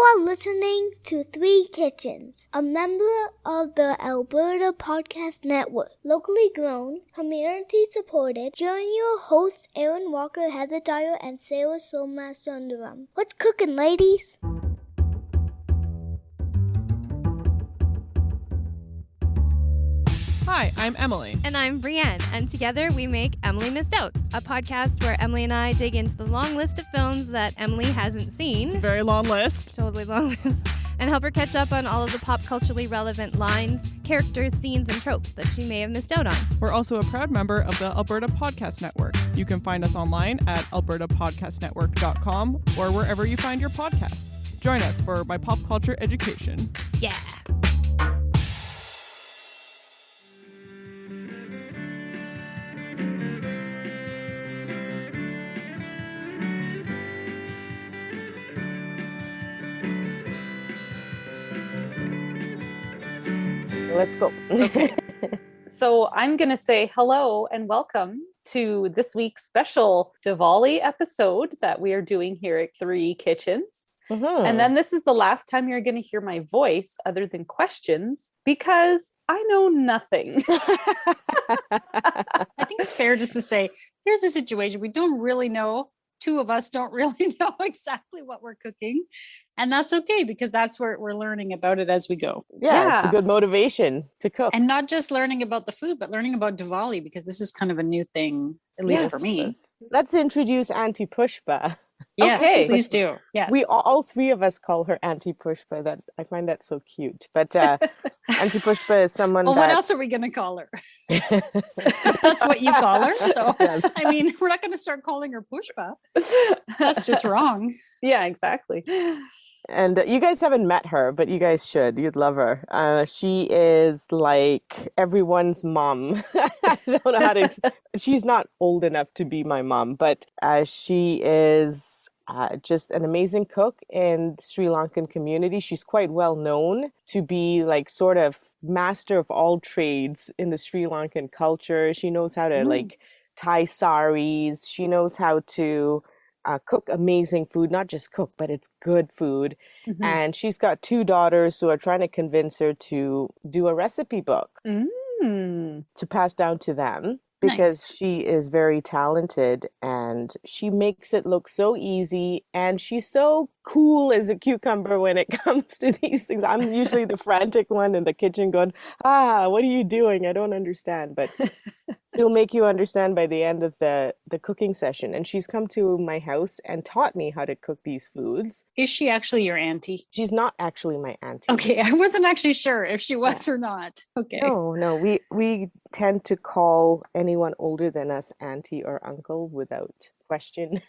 are listening to Three Kitchens, a member of the Alberta Podcast Network. Locally grown, community supported. Join your hosts Aaron Walker, Heather Dyer, and Sarah Sundaram. What's cooking, ladies? Hi, I'm Emily. And I'm Brienne, and together we make Emily Missed Out, a podcast where Emily and I dig into the long list of films that Emily hasn't seen. It's a very long list. Totally long list. And help her catch up on all of the pop culturally relevant lines, characters, scenes, and tropes that she may have missed out on. We're also a proud member of the Alberta Podcast Network. You can find us online at albertapodcastnetwork.com or wherever you find your podcasts. Join us for my pop culture education. Yeah. Let's go. Okay. So I'm going to say hello and welcome to this week's special Diwali episode that we are doing here at Three Kitchens. Mm-hmm. And then this is the last time you're going to hear my voice other than questions because I know nothing. I think it's fair just to say, here's the situation. We don't really know. Two of us don't really know exactly what we're cooking. And that's okay because that's where we're learning about it as we go. Yeah, it's a good motivation to cook. And not just learning about the food, but learning about Diwali because this is kind of a new thing, at least for me. Let's introduce Auntie Pushpa. Yes, okay. Please do. Yes. We all three of us call her Auntie Pushpa. That I find that so cute. But Auntie Pushpa is someone what else are we going to call her? That's what you call her. So, I mean, we're not going to start calling her Pushpa. That's just wrong. Yeah, exactly. And you guys haven't met her, but you guys should. You'd love her. She is like everyone's mom. I don't know how to... She's not old enough to be my mom, but she is just an amazing cook in the Sri Lankan community. She's quite well known to be like sort of master of all trades in the Sri Lankan culture. She knows how to like tie saris. She knows how to... cook amazing food, not just cook, but it's good food. Mm-hmm. And she's got two daughters who are trying to convince her to do a recipe book to pass down to them because she is very talented and she makes it look so easy and she's so cool as a cucumber when it comes to these things. I'm usually the frantic one in the kitchen going, what are you doing? I don't understand. But she'll make you understand by the end of the cooking session. And she's come to my house and taught me how to cook these foods. Is she actually your auntie? She's not actually my auntie. Okay, I wasn't actually sure if she was or not. Okay. No, we tend to call anyone older than us auntie or uncle without question.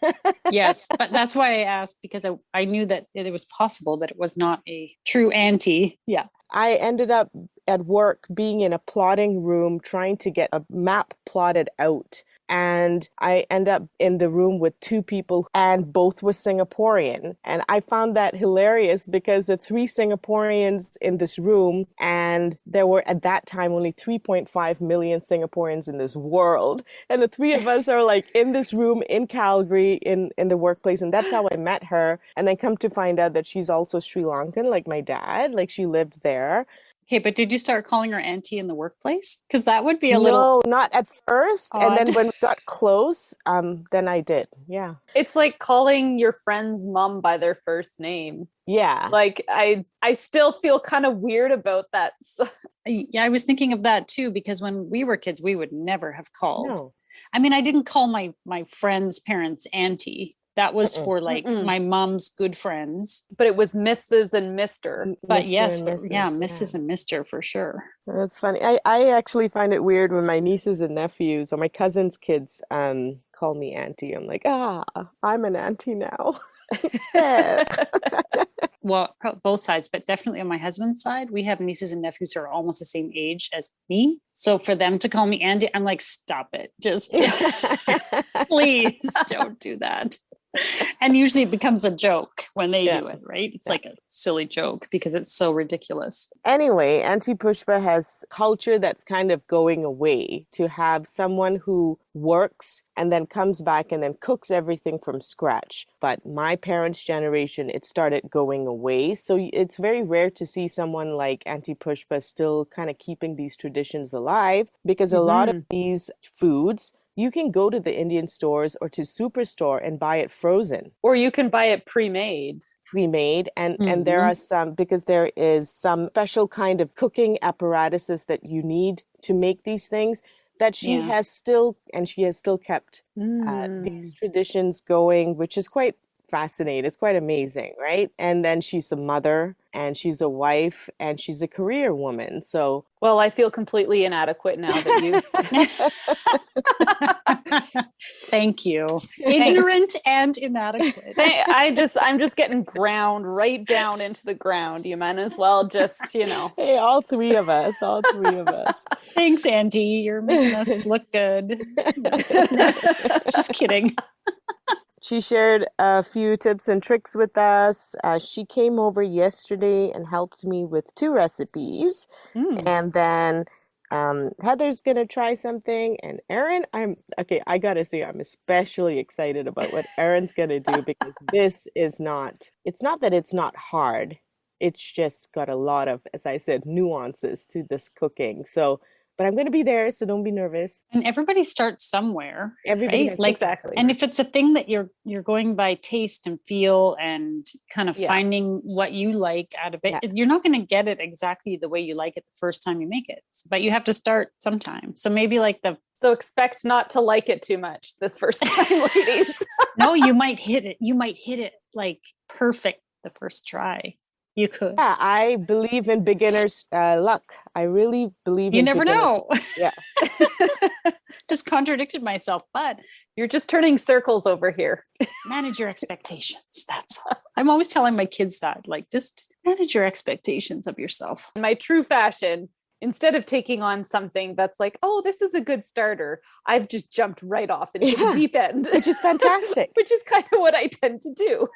Yes, but that's why I asked because I knew that it was possible that it was not a true auntie. Yeah. I ended up at work being in a plotting room trying to get a map plotted out. And I end up in the room with two people and both were Singaporean. And I found that hilarious because the three Singaporeans in this room, and there were at that time only 3.5 million Singaporeans in this world. And the three of us are like in this room in Calgary in the workplace. And that's how I met her. And then come to find out that she's also Sri Lankan, like my dad, like she lived there. Okay, but did you start calling her auntie in the workplace? Because that would be a little... No, not at first. Odd. And then when we got close, then I did. Yeah. It's like calling your friend's mom by their first name. Yeah. Like I still feel kind of weird about that. Yeah, I was thinking of that too, because when we were kids, we would never have called. No. I mean, I didn't call my friend's parents auntie. That was for like my mom's good friends. But it was Mrs. and Mr. But Mr. yes, and Mrs., Mrs. and Mr. for sure. That's funny. I actually find it weird when my nieces and nephews or my cousins' kids call me auntie. I'm like, I'm an auntie now. Well, both sides, but definitely on my husband's side, we have nieces and nephews who are almost the same age as me. So for them to call me auntie, I'm like, stop it. Just please don't do that. And usually it becomes a joke when they Yeah. do it, right? It's like a silly joke because it's so ridiculous. Anyway, Auntie Pushpa has culture that's kind of going away, to have someone who works and then comes back and then cooks everything from scratch. But my parents' generation, it started going away. So it's very rare to see someone like Auntie Pushpa still kind of keeping these traditions alive, because a lot of these foods, you can go to the Indian stores or to Superstore and buy it frozen. Or you can buy it pre-made. And there are some, because there is some special kind of cooking apparatuses that you need to make these things, that she has still kept these traditions going, which is quite fascinating. It's quite amazing, right? And then she's a mother and she's a wife and she's a career woman. So, well, I feel completely inadequate now that you've Thank you. Ignorant and inadequate. I'm just getting ground right down into the ground. You might as well just, Hey, all three of us. Thanks, Auntie. You're making us look good. Just kidding. She shared a few tips and tricks with us. She came over yesterday and helped me with 2 recipes. And then Heather's going to try something. And Erin, I got to say, I'm especially excited about what Erin's going to do, because it's not that it's not hard. It's just got a lot of, as I said, nuances to this cooking. So, but I'm going to be there, so don't be nervous. And everybody starts somewhere. Everybody right? Exactly. And if it's a thing that you're going by taste and feel and kind of finding what you like out of it, you're not going to get it exactly the way you like it the first time you make it. But you have to start sometime. So maybe so expect not to like it too much this first time, ladies. No, you might hit it. You might hit it like perfect the first try. You could. Yeah, I believe in beginner's luck. I really believe you in never know. Yeah. Just contradicted myself, but you're just turning circles over here. Manage your expectations. That's all. I'm always telling my kids that, just manage your expectations of yourself. In my true fashion, instead of taking on something that's like, oh, this is a good starter, I've just jumped right off into the deep end. Which is fantastic. Which is kind of what I tend to do.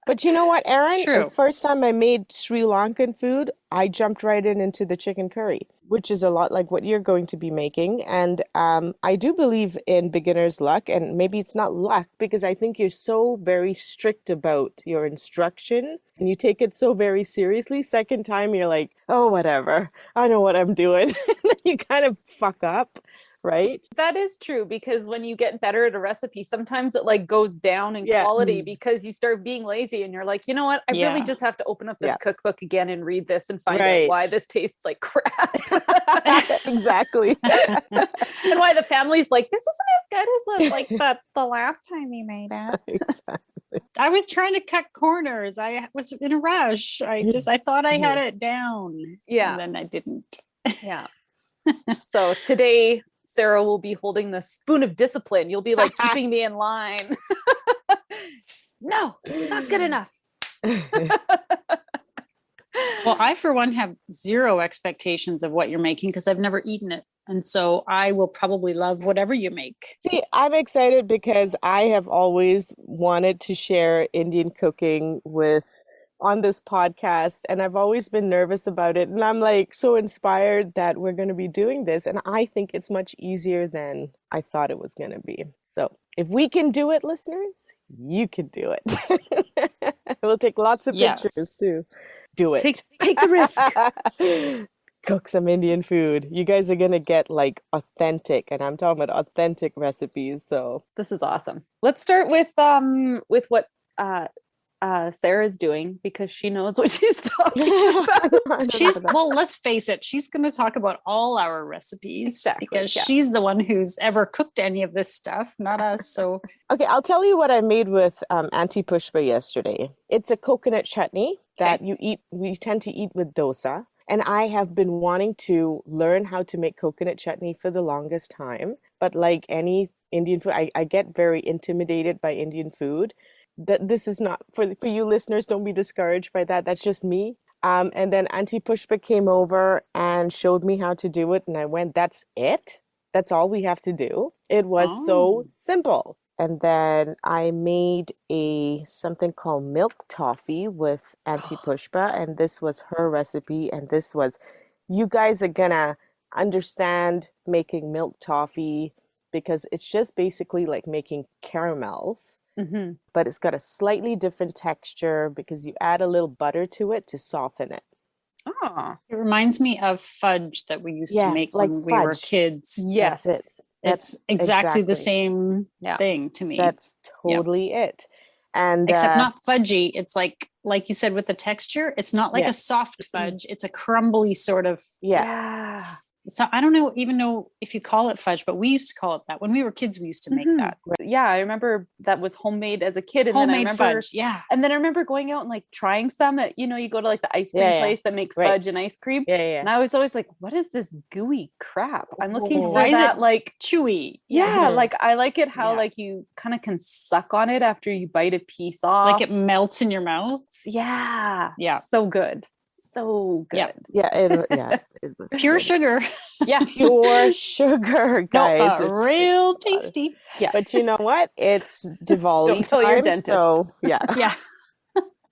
But you know what, Erin? The first time I made Sri Lankan food, I jumped right into the chicken curry, which is a lot like what you're going to be making. And I do believe in beginner's luck, and maybe it's not luck, because I think you're so very strict about your instruction and you take it so very seriously. Second time, you're like, oh, whatever. I know what I'm doing. And then you kind of fuck up. Right? That is true, because when you get better at a recipe, sometimes it goes down in quality because you start being lazy and you're like, you know what? I really just have to open up this cookbook again and read this and find out why this tastes like crap. Exactly. And why the family's like, this isn't as good as the last time you made it. Exactly. I was trying to cut corners. I was in a rush. I thought I had it down. Yeah. And then I didn't. Yeah. So today, Sarah will be holding the spoon of discipline. You'll be keeping me in line. No, not good enough. Well, I, for one, have zero expectations of what you're making because I've never eaten it. And so I will probably love whatever you make. See, I'm excited because I have always wanted to share Indian cooking on this podcast, and I've always been nervous about it, and I'm so inspired that we're going to be doing this, and I think it's much easier than I thought it was going to be. So if we can do it, listeners, you can do it. We'll take lots of pictures to do it. Take the risk. Cook some Indian food. You guys are going to get authentic, and I'm talking about authentic recipes. So this is awesome. Let's start with what Sarah's doing, because she knows what she's talking about. Well, let's face it, she's going to talk about all our recipes because she's the one who's ever cooked any of this stuff, not us. So okay, I'll tell you what I made with Auntie Pushpa yesterday. It's a coconut chutney that we tend to eat with dosa. And I have been wanting to learn how to make coconut chutney for the longest time. But like any Indian food, I get very intimidated by Indian food. This is not for you listeners. Don't be discouraged by that. That's just me. And then Auntie Pushpa came over and showed me how to do it. And I went, that's it? That's all we have to do? It was so simple. And then I made something called milk toffee with Auntie Pushpa, and this was her recipe. And this was, you guys are gonna understand making milk toffee because it's just basically like making caramels, but it's got a slightly different texture because you add a little butter to it to soften it. Oh, It reminds me of fudge that we used to Yeah, make like when we were fudge. kids. yes. That's it. It's That's exactly the exactly. same Yeah. thing to me. That's Yeah. totally it. And Except not fudgy. It's like you said with the texture, it's not like Yeah. a soft fudge. It's a crumbly sort of. yeah. Yeah. So I don't even know if you call it fudge, but we used to call it that. When we were kids, we used to make that. Yeah, I remember that was homemade as a kid. And Homemade then I remember, fudge. Yeah. And then I remember going out and like trying some at, you go to like the ice cream Yeah, yeah. place that makes Right. fudge and ice cream. Yeah. And I was always like, what is this gooey crap? I'm looking for Why is that it like chewy? yeah, like I like it how Yeah. like you kind of can suck on it after you bite a piece off. Like it melts in your mouth. Yeah. Yeah. So good. So good. Yeah. It was Pure good. sugar. Yeah. Pure sugar, guys. It's real tasty. Yeah. But you know what? It's Diwali Don't tell your time, dentist. so yeah. Yeah.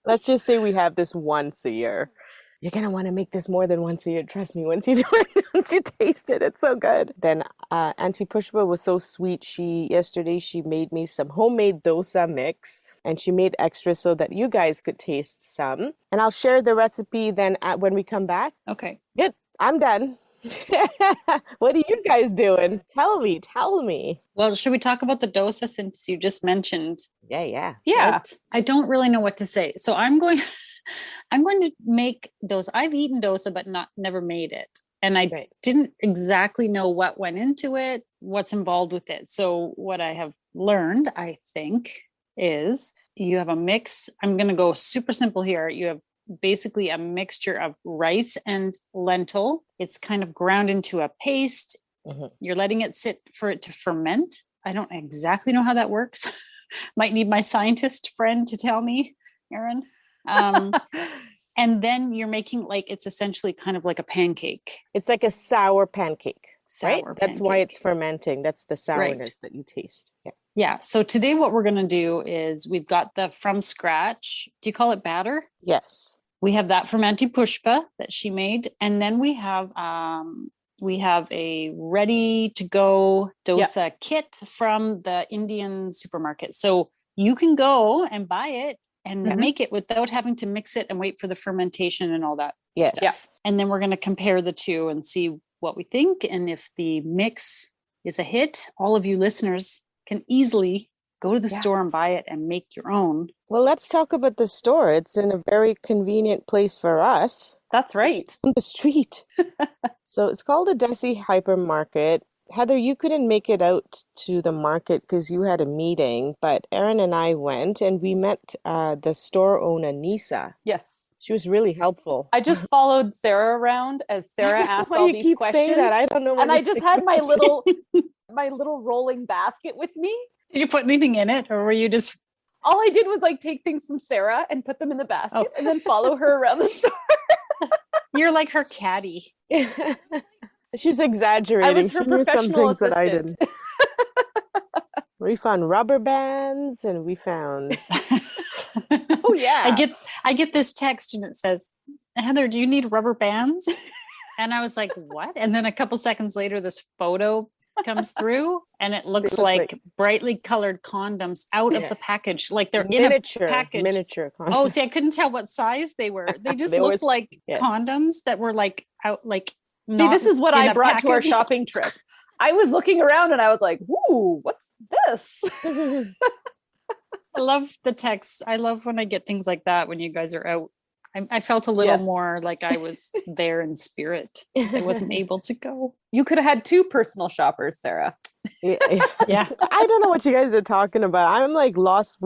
Let's just say we have this once a year. You're gonna want to make this more than once a year. Trust me. Once you do it, once you taste it, it's so good. Then Auntie Pushpa was so sweet. Yesterday she made me some homemade dosa mix, and she made extra so that you guys could taste some. And I'll share the recipe then when we come back. Okay. Good. I'm done. What are you guys doing? Tell me. Well, should we talk about the dosa since you just mentioned? Yeah. Yeah. Right? I don't really know what to say. So I'm going to make dosa. I've eaten dosa, but never made it. And I didn't exactly know what went into it, what's involved with it. So what I have learned, I think, is you have a mix. I'm going to go super simple here. You have basically a mixture of rice and lentil. It's kind of ground into a paste. You're letting it sit for it to ferment. I don't exactly know how that works. Might need my scientist friend to tell me, Erin. And then you're making it's essentially kind of like a pancake. It's like a sour pancake, right? That's why pancake. it's fermenting. That's the sourness that you taste. Yeah. Yeah. So today what we're going to do is we've got the from scratch. Do you call it batter? Yes. We have that from Auntie Pushpa that she made. And then we have a ready to go dosa kit from the Indian supermarket. So you can go and buy it and make it without having to mix it and wait for the fermentation and all that stuff. Yeah. And then we're going to compare the two and see what we think. And if the mix is a hit, all of you listeners can easily go to the store and buy it and make your own. Well, let's talk about the store. It's in a very convenient place for us. That's right. On the street. So it's called the Desi Hypermarket. Heather, you couldn't make it out to the market because you had a meeting, but Erin and I went and we met the store owner, Nisa. Yes. She was really helpful. I just followed Sarah around as Sarah asked all these questions. Saying that? I don't know. And I just had my little rolling basket with me. Did you put anything in it, or were you just? All I did was take things from Sarah and put them in the basket and then follow her around the store. You're like her caddy. She's exaggerating. I was her she knew some professional things that I assistant. didn't. We found rubber bands and we found. Oh yeah. I get this text and it says, Heather, do you need rubber bands? And I was like, what? And then a couple seconds later, this photo comes through and it looks like brightly colored condoms out of the package. Like they're miniature, in a package. Miniature condoms. Oh, see, I couldn't tell what size they were. They just They looked were- like yes. condoms that were out See, this is what I brought to our package. shopping trip. I was looking around and I was like, "Ooh, what's this?" I love the texts. I love when I get things like that when you guys are out. I felt a little more like I was there in spirit because I wasn't able to go. You could have had two personal shoppers, Sarah. Yeah. I don't know what you guys are talking about. I'm lost,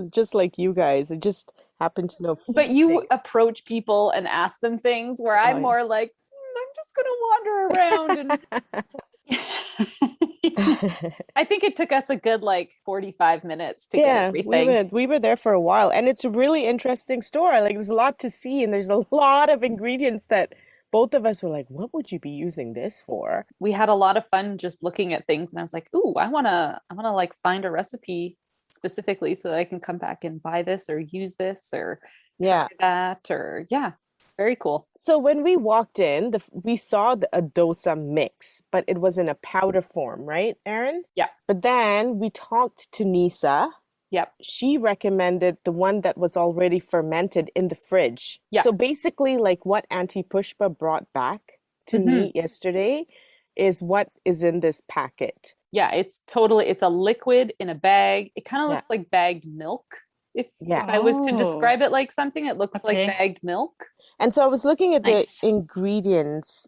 just like you guys. I just happen to know. But you approach people and ask them things where I'm more like, I'm just going to wander around. And I think it took us a good 45 minutes to get everything. We were there for a while, and it's a really interesting store. There's a lot to see, and there's a lot of ingredients that both of us were like, what would you be using this for? We had a lot of fun just looking at things, and I was like, ooh, I wanna like find a recipe specifically so that I can come back and buy this or use this or try that, or very cool. So when we walked in, we saw a dosa mix, but it was in a powder form, right, Erin? Yeah. But then we talked to Nisa. Yep. She recommended the one that was already fermented in the fridge. Yeah. So basically, like what Auntie Pushpa brought back to me yesterday is what is in this packet. Yeah, it's a liquid in a bag. It kind of looks like bagged milk. If I was to describe it like something, it looks like bagged milk. And so I was looking at the ingredients,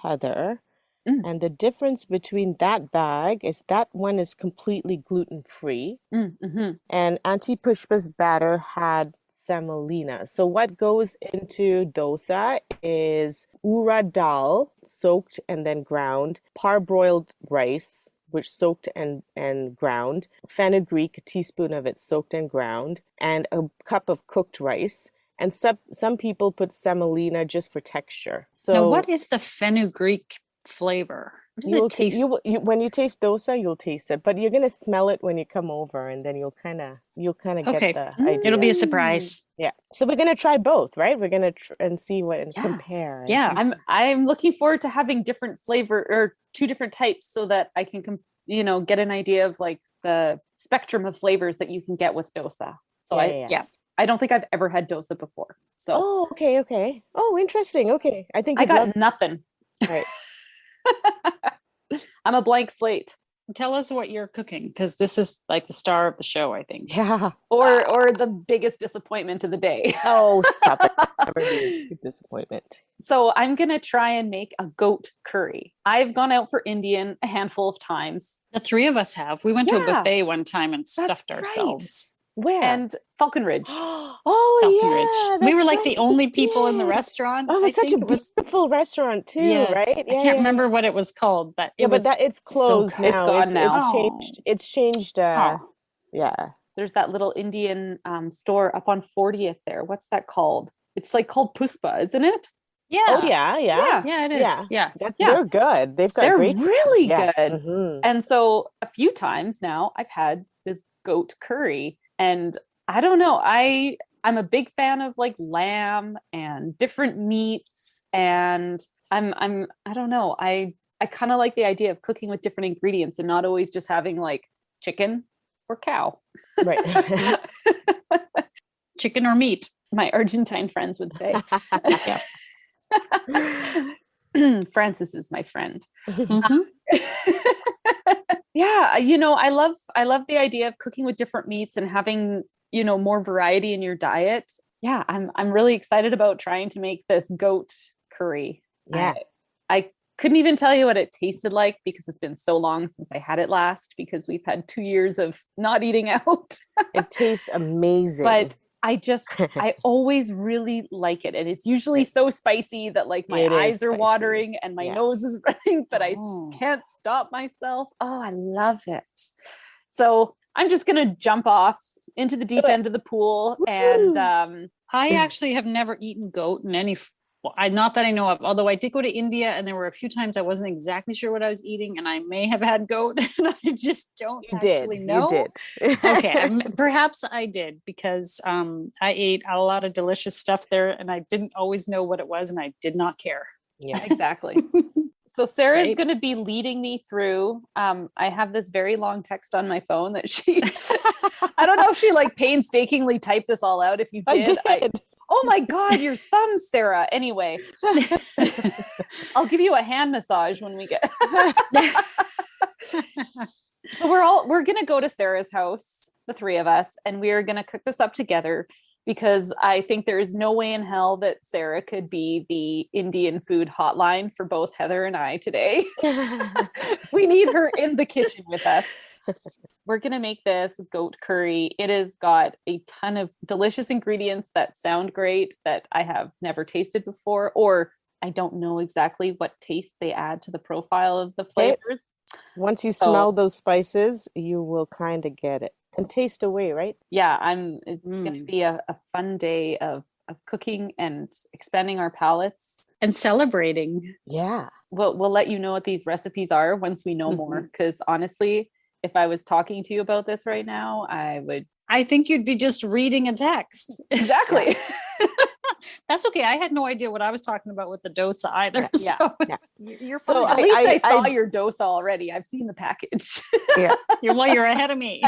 Heather, and the difference between that bag is that one is completely gluten-free. And Auntie Pushpa's batter had semolina. So what goes into dosa is urad dal, soaked and then ground, parboiled rice, which soaked and ground, fenugreek, a teaspoon of it soaked and ground, and a cup of cooked rice. And some people put semolina just for texture. So now, what is the fenugreek flavor? What does it taste? When you taste dosa, you'll taste it, but you're gonna smell it when you come over, and then you'll kind of get the idea. It'll be a surprise. Yeah. So we're gonna try both, right? We're gonna and see what and compare. Yeah. I'm looking forward to having different flavor or two different types so that I can get an idea of like the spectrum of flavors that you can get with dosa. So I don't think I've ever had dosa before. So okay. Oh, interesting. Okay. I think I got nothing. Right. I'm a blank slate. Tell us what you're cooking, because this is like the star of the show, I think. Yeah. Or the biggest disappointment of the day. Oh, stop it. Never be a disappointment. So I'm going to try and make a goat curry. I've gone out for Indian a handful of times. The three of us have. We went to a buffet one time and stuffed ourselves. Where? And Falcon Ridge. Falcon Ridge. We were like the only people in the restaurant. Oh, it was such a beautiful restaurant too, right? I can't remember what it was called, but it's closed now. It's gone now. It's changed. Yeah. There's that little Indian store up on 40th there. What's that called? It's like called Puspa, isn't it? Yeah. Oh yeah. Yeah, it is. Yeah. They're good. They're really good. Mm-hmm. And so a few times now I've had this goat curry, and I don't know. I'm a big fan of like lamb and different meats, and I don't know. I kind of like the idea of cooking with different ingredients and not always just having like chicken or cow. Right. Chicken or meat, my Argentine friends would say. Francis is my friend. Yeah, I love the idea of cooking with different meats and having, more variety in your diet. Yeah, I'm really excited about trying to make this goat curry. Yeah. I couldn't even tell you what it tasted like because it's been so long since I had it last, because we've had 2 years of not eating out. It tastes amazing. But I always really like it. And it's usually so spicy that like my eyes are watering and my nose is running, but I can't stop myself. Oh, I love it. So I'm just going to jump off into the deep end of the pool. And I actually have never eaten goat in any not that I know of, although I did go to India and there were a few times I wasn't exactly sure what I was eating, and I may have had goat and I just don't actually know. You did. Okay, perhaps I did, because I ate a lot of delicious stuff there and I didn't always know what it was, and I did not care. Yeah, exactly. So Sarah's going to be leading me through. I have this very long text on my phone that I don't know if she like painstakingly typed this all out. If you did, I did. Oh my God, your thumbs, Sarah. Anyway, I'll give you a hand massage when we get. So we're going to go to Sarah's house, the three of us, and we are going to cook this up together, because I think there is no way in hell that Sarah could be the Indian food hotline for both Heather and I today. We need her in the kitchen with us. We're going to make this goat curry. It has got a ton of delicious ingredients that sound great that I have never tasted before, or I don't know exactly what taste they add to the profile of the flavors. Once you smell those spices, you will kind of get it and taste away, right? Yeah, it's going to be a fun day of cooking and expanding our palates. And celebrating. Yeah. We'll let you know what these recipes are once we know more. Because honestly, if I was talking to you about this right now, I think you'd be just reading a text. Exactly. That's okay. I had no idea what I was talking about with the dosa either. Yeah. So Yeah. you're So fine. At least I saw your dosa already. I've seen the package. Yeah. You're ahead of me.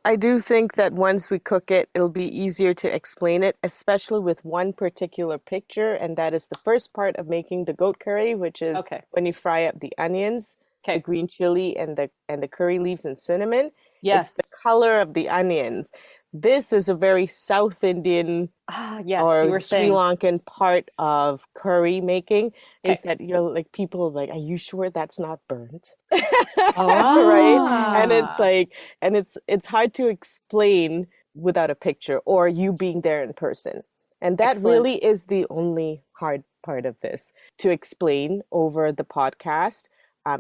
I do think that once we cook it, it'll be easier to explain it, especially with one particular picture, and that is the first part of making the goat curry, which is when you fry up the onions, the green chili, and the curry leaves and cinnamon. Yes. It's the color of the onions. This is a very South Indian or Sri Lankan part of curry making. Is that you're like, people are like, are you sure that's not burnt? Right? And it's like, and it's hard to explain without a picture or you being there in person. And that really is the only hard part of this to explain over the podcast.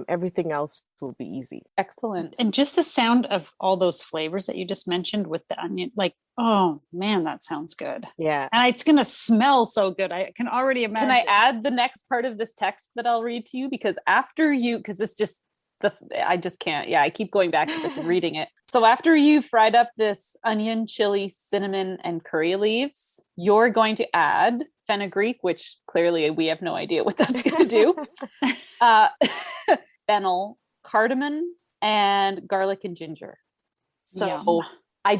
Everything else will be easy. Excellent. And just the sound of all those flavors that you just mentioned with the onion, like, oh man, that sounds good. Yeah. And it's going to smell so good. I can already imagine. Can I add the next part of this text that I'll read to you? Because because it's just I just can't. Yeah, I keep going back to this and reading it. So after you fried up this onion, chili, cinnamon, and curry leaves, you're going to add fenugreek, which clearly we have no idea what that's going to do. Fennel, cardamom, and garlic and ginger. So I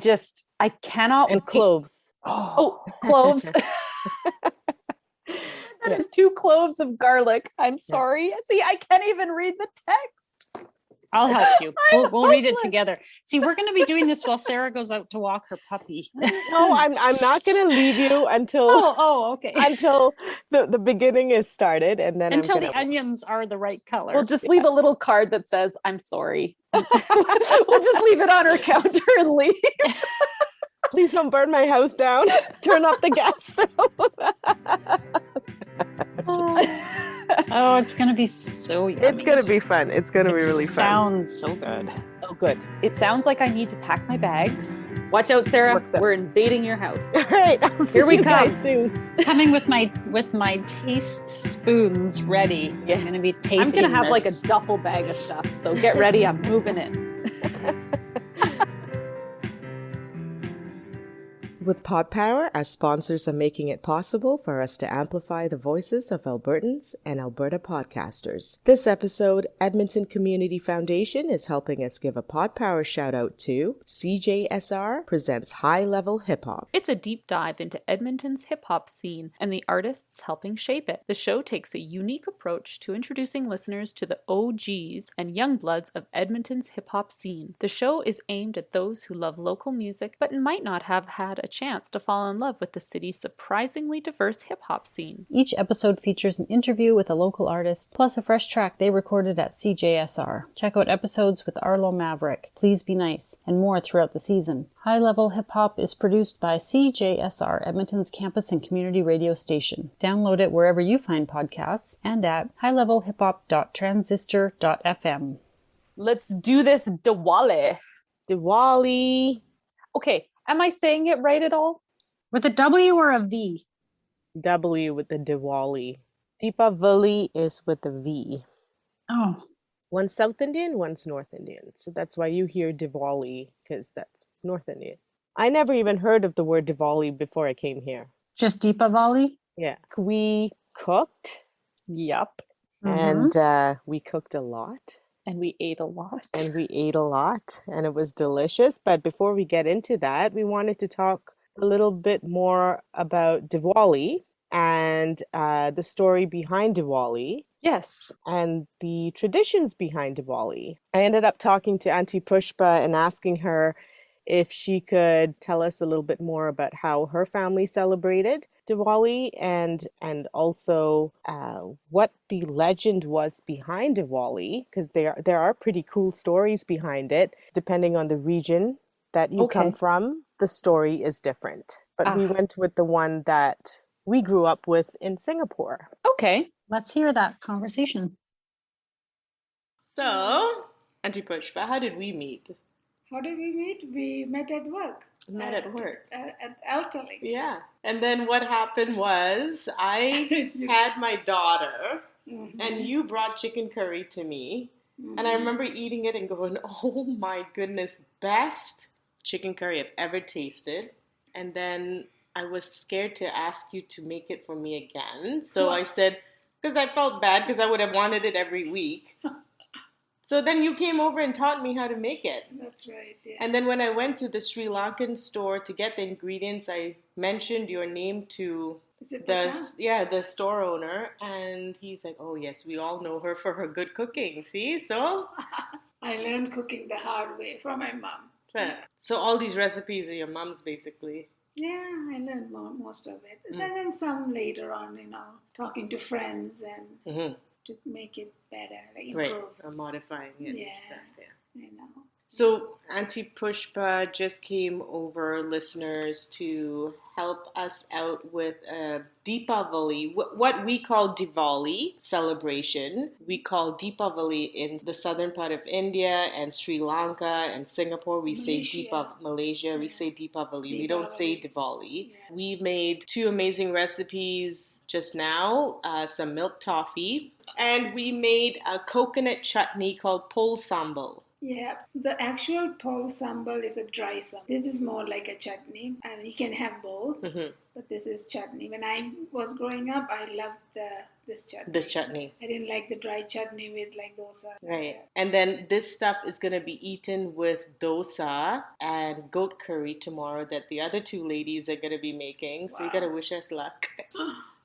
cannot. And cloves. Oh, cloves. That is 2 cloves of garlic. I'm sorry. See, I can't even read the text. I'll help you. We'll read it together. See, we're going to be doing this while Sarah goes out to walk her puppy. No, I'm not going to leave you until okay. Until the beginning is started, and then until the onions are the right color. We'll just leave a little card that says, "I'm sorry." We'll just leave it on her counter and leave. Please don't burn my house down. Turn off the gas stove. Oh, it's going to be so yummy. It's going to be fun. It's going to be really fun. Sounds so good. Oh, good. It sounds like I need to pack my bags. Watch out, Sarah. We're invading your house. All right. Here we come soon. Coming with my taste spoons ready. Yes. I'm going to be tasting I'm going to have this. like a duffel bag of stuff. So get ready. I'm moving it. With Pod Power, our sponsors are making it possible for us to amplify the voices of Albertans and Alberta podcasters. This episode, Edmonton Community Foundation is helping us give a Pod Power shout out to CJSR presents High Level Hip Hop. It's a deep dive into Edmonton's hip hop scene and the artists helping shape it. The show takes a unique approach to introducing listeners to the OGs and young bloods of Edmonton's hip hop scene. The show is aimed at those who love local music but might not have had a chance to fall in love with the city's surprisingly diverse hip-hop scene. Each episode features an interview with a local artist, plus a fresh track they recorded at CJSR. Check out episodes with Arlo Maverick, Please Be Nice, and more throughout the season. High Level Hip Hop is produced by CJSR, Edmonton's campus and community radio station. Download it wherever you find podcasts and at highlevelhiphop.transistor.fm. Let's do this Diwali. Diwali. Okay. Am I saying it right at all? With a W or a V? W with the Diwali. Deepavali is with the V. Oh. One's South Indian, one's North Indian. So that's why you hear Diwali, because that's North Indian. I never even heard of the word Diwali before I came here. Just Deepavali? Yeah. We cooked. Yep. And we cooked a lot. And we ate a lot. And it was delicious. But before we get into that, we wanted to talk a little bit more about Diwali and the story behind Diwali. Yes. And the traditions behind Diwali. I ended up talking to Auntie Pushpa and asking her if she could tell us a little bit more about how her family celebrated Diwali and also what the legend was behind Diwali, because there are pretty cool stories behind it. Depending on the region that you come from, the story is different. But we went with the one that we grew up with in Singapore. Okay. Let's hear that conversation. So, Auntie Pushpa, how did we meet? How did we meet? We met at work. Met at work. At Elterly. Yeah. And then what happened was I had my daughter and you brought chicken curry to me. And I remember eating it and going, oh my goodness, best chicken curry I've ever tasted. And then I was scared to ask you to make it for me again. So I said, because I felt bad because I would have wanted it every week. So then you came over and taught me how to make it. That's right, yeah. And then when I went to the Sri Lankan store to get the ingredients, I mentioned your name to the store owner. And he's like, oh yes, we all know her for her good cooking. See, so? I learned cooking the hard way from my mom. Yeah. So all these recipes are your mom's basically. Yeah, I learned most of it. And then some later on, talking to friends and to make it better, improve. Right, or modifying it and stuff, yeah. I know. So Auntie Pushpa just came over, listeners, to help us out with a Deepavali, what we call Diwali celebration. We call Deepavali in the southern part of India and Sri Lanka and Singapore. We say Malaysia, we say Deepavali. We don't say Diwali. Yeah. We made 2 amazing recipes just now, some milk toffee, and we made a coconut chutney called pol sambal. Yeah, the actual pol sambal is a dry sambal. This is more like a chutney, and you can have both. But this is chutney. When I was growing up, I loved this chutney. The chutney. I didn't like the dry chutney with like dosa. Right. And then this stuff is going to be eaten with dosa and goat curry tomorrow that the other 2 ladies are going to be making. So you got to wish us luck.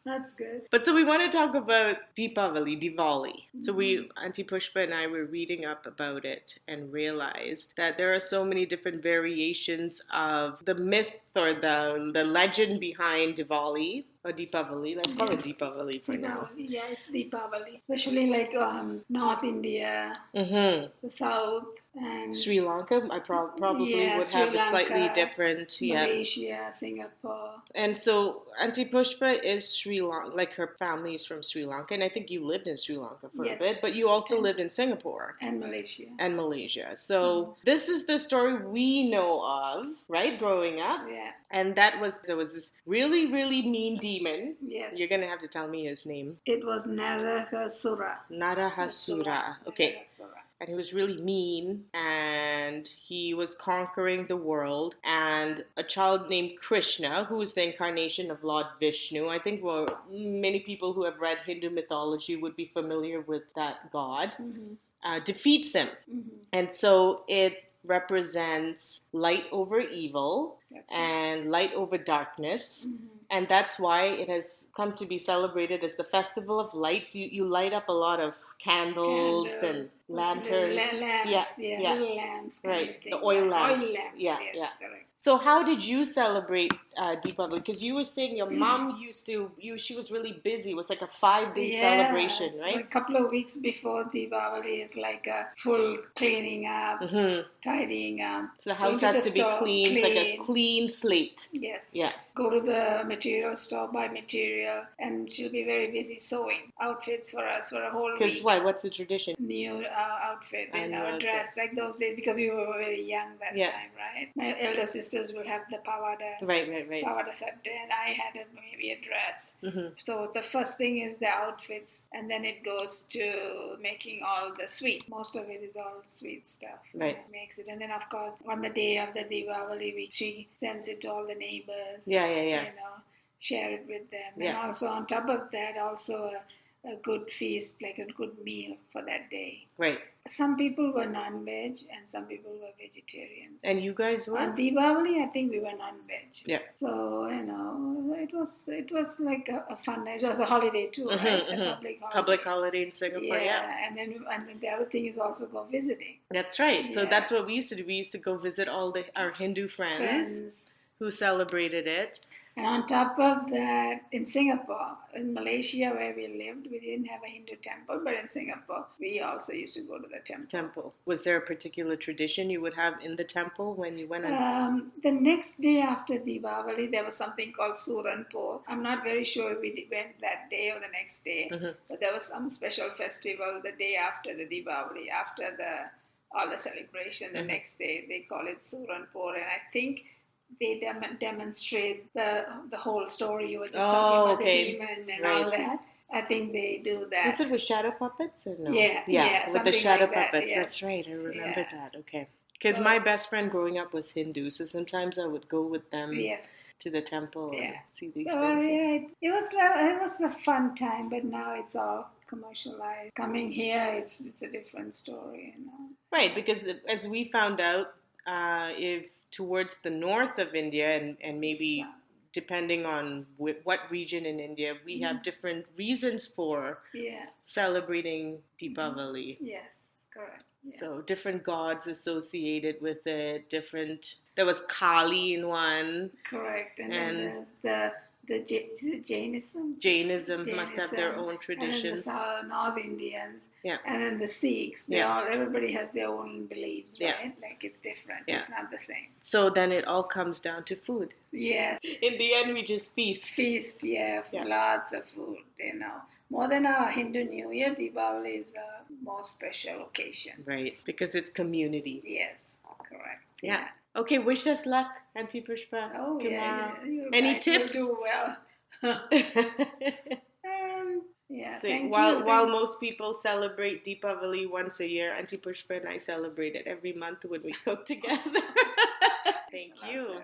That's good. But so we want to talk about Diwali. So Auntie Pushpa and I were reading up about it and realized that there are so many different variations of the myth or the legend behind Diwali or Deepavali. Let's call it Deepavali for now. Yeah, it's Deepavali. Especially like North India, the South, and Sri Lanka. I probably would have it slightly different. Malaysia, Singapore. And so Auntie Pushpa is Sri Lanka, like her family is from Sri Lanka, and I think you lived in Sri Lanka for a bit, but you also lived in Singapore. And Malaysia. So this is the story we know of, right, growing up. Yeah. And there was this really, really mean demon. Yes. You're going to have to tell me his name. It was Narahasura. Okay. And he was really mean, and he was conquering the world. And a child named Krishna, who is the incarnation of Lord Vishnu, I think many people who have read Hindu mythology would be familiar with that god, defeats him. And so it represents light over evil and light over darkness. And that's why it has come to be celebrated as the Festival of Lights. You light up a lot of candles and lanterns. Little lamps. Right, the oil lamps. Yeah. Correct. So how did you celebrate Deepavali? Because you were saying your mom she was really busy. It was like a 5-day celebration, right? A couple of weeks before Diwali is like a full cleaning up, tidying up. So the house has to be clean. It's like a clean slate. Yes. Yeah. Go to the material store, buy material, and she'll be very busy sewing outfits for us for a whole week. Because why? What's the tradition? New outfit and our dress, like those days, because we were very young that time, right? My elder sisters will have the pawada. Right. Pawada set, and I had maybe a dress. So the first thing is the outfits, and then it goes to making all the sweet. Most of it is all sweet stuff. Right. Makes it, and then of course on the day of the Diwali, she sends it to all the neighbors. Yeah. Share it with them. And also on top of that, also a good feast, like a good meal for that day. Right. Some people were non-veg and some people were vegetarians. And you guys were? On Diwali, I think we were non-veg. Yeah. So, it was like a fun night. It was a holiday too, right? A public holiday in Singapore, And then the other thing is also go visiting. That's right. So that's what we used to do. We used to go visit all our Hindu friends who celebrated it. And on top of that, in Singapore, in Malaysia where we lived, we didn't have a Hindu temple, but in Singapore, we also used to go to the temple. Was there a particular tradition you would have in the temple when you went on? The next day after Diwali, there was something called Suranpur. I'm not very sure if we went that day or the next day, but there was some special festival the day after the Diwali, after the all the celebration. The next day they call it Suranpur, and I think they demonstrate the whole story you were just talking about, the demon and all that. I think they do that. Was it with shadow puppets or no? Yeah, with the shadow like that, puppets. yes. That's right. I remember that. Okay. Because my best friend growing up was Hindu, so sometimes I would go with them to the temple and see these things. It was a fun time, but now it's all commercialized. Coming here, it's a different story, you know. Right, because as we found out, if towards the north of India and maybe depending on what region in India, we have different reasons for celebrating Deepavali. Yes, correct. Yeah. So different gods associated with it, there was Kali in one. Correct. And then there's the Jainism. Jainism must have their own traditions. And then the North Indians. Yeah. And then the Sikhs. Everybody has their own beliefs, right? Like it's different. Yeah. It's not the same. So then it all comes down to food. Yes. In the end, we just feast. Feast, lots of food, you know. More than our Hindu New Year, Diwali is a more special occasion. Right, because it's community. Yes, correct. Yeah. Okay, wish us luck, Auntie Pushpa. Oh, tomorrow. Yeah. Any tips? You do well. So while most people celebrate Deepavali once a year, Auntie Pushpa and I celebrate it every month when we cook together. Thank you.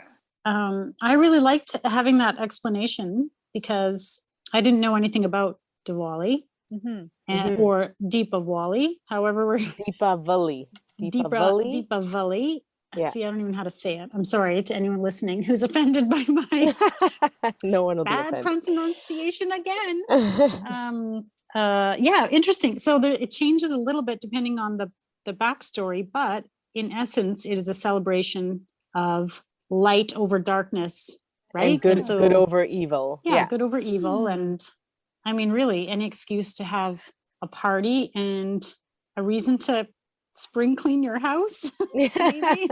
I really liked having that explanation because I didn't know anything about Diwali or Deepavali. However, we're Deepavali. Yeah. See, I don't even know how to say it. I'm sorry to anyone listening who's offended by my no one will bad pronunciation again. Interesting. So it changes a little bit depending on the backstory, but in essence, it is a celebration of light over darkness, right? And good over evil. Yeah, good over evil. And I mean, really, any excuse to have a party and a reason to spring clean your house. Maybe.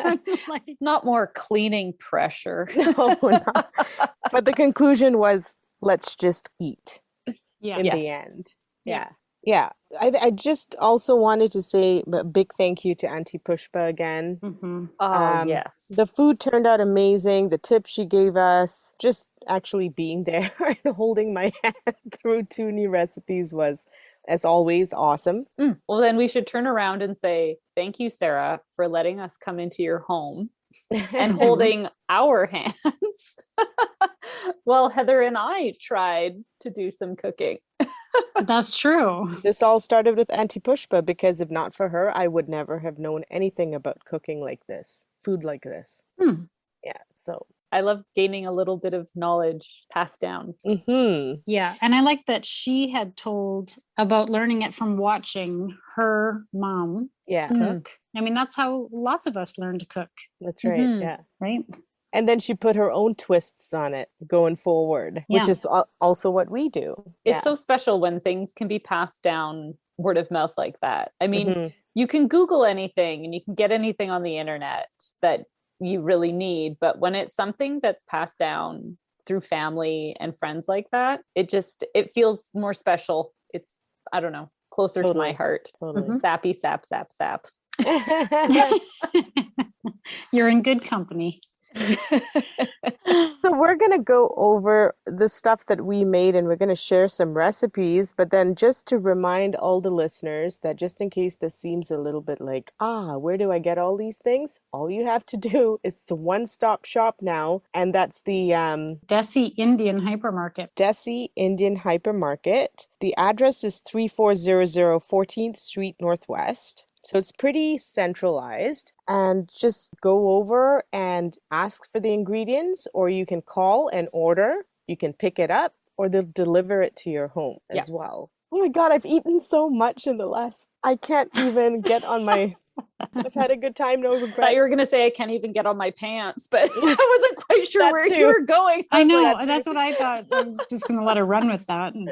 Not more cleaning pressure. No, not. But the conclusion was, let's just eat in the end. Yeah. I just also wanted to say a big thank you to Auntie Pushpa again. Yes. The food turned out amazing. The tips she gave us, just actually being there and holding my hand through 2 new recipes was, as always, awesome. Well, then we should turn around and say, thank you, Sarah, for letting us come into your home and holding our hands while Heather and I tried to do some cooking. That's true. This all started with Auntie Pushpa because if not for her, I would never have known anything about cooking like this, food like this. Yeah, so I love gaining a little bit of knowledge passed down. Yeah, and I like that she had told about learning it from watching her mom cook. I mean, that's how lots of us learn to cook. That's right. Yeah. Right. And then she put her own twists on it going forward, which is also what we do. It's so special when things can be passed down word of mouth like that. I mean, you can Google anything and you can get anything on the internet that you really need, but when it's something that's passed down through family and friends like that, it feels more special. It's, I don't know, closer to my heart. Sappy sap sap sap. You're in good company. So we're going to go over the stuff that we made and we're going to share some recipes, but then just to remind all the listeners that just in case this seems a little bit like, where do I get all these things? All you have to do is the one-stop shop now, and that's the Desi Indian Hypermarket. Desi Indian Hypermarket. The address is 3400 14th Street Northwest. So it's pretty centralized, and just go over and ask for the ingredients, or you can call and order. You can pick it up, or they'll deliver it to your home as well. Oh my God, I've eaten so much in the last, I can't even get on my, I've had a good time, no regrets. I thought you were going to say I can't even get on my pants, but I wasn't quite sure where you were going. I know, that's what I thought. I was just going to let her run with that and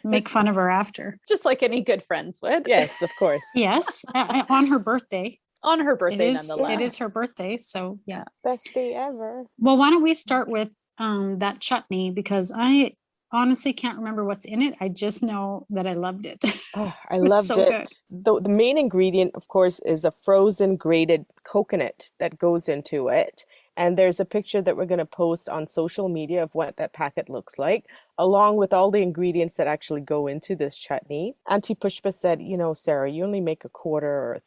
make fun of her after. Just like any good friends would. Yes, of course. Yes, on her birthday. On her birthday, nonetheless. It is her birthday, so yeah. Best day ever. Well, why don't we start with that chutney, because I honestly can't remember what's in it. I just know that I loved it. Oh, I It was loved so good. it. The main ingredient, of course, is a frozen grated coconut that goes into it. And there's a picture that we're going to post on social media of what that packet looks like, along with all the ingredients that actually go into this chutney. Auntie Pushpa said, Sarah, you only make a quarter or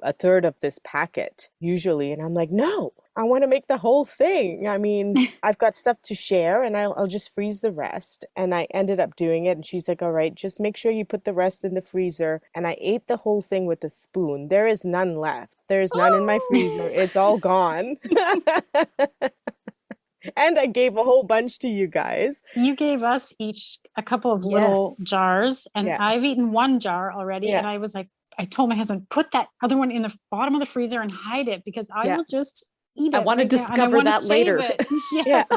a third of this packet usually. And I'm like, no, I want to make the whole thing. I mean, I've got stuff to share and I'll just freeze the rest. And I ended up doing it. And she's like, all right, just make sure you put the rest in the freezer. And I ate the whole thing with a spoon. There is none left. There's none in my freezer. It's all gone. And I gave a whole bunch to you guys. You gave us each a couple of little jars, and I've eaten one jar already. And I was like, I told my husband, put that other one in the bottom of the freezer and hide it because I will just eat it. I want to discover that later. Yes.